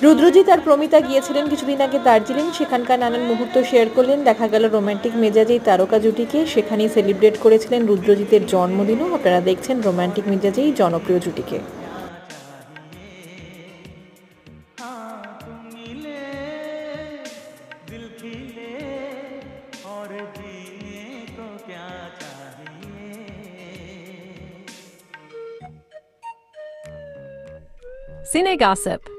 রুদ্রজিৎ আর প্রমিতা গিয়েছিলেন কিছুদিন আগে দার্জিলিং। সেখানকার নানান মুহূর্ত শেয়ার করলেন। দেখা গেল রোম্যান্টিক মেজাজেই তারকা জুটিকে। সেখানেই সেলিব্রেট করেছিলেন রুদ্রজিতের জন্মদিনও। আপনারা দেখছেন রোম্যান্টিক মেজাজেই জনপ্রিয় জুটিকে। Cine Gossip.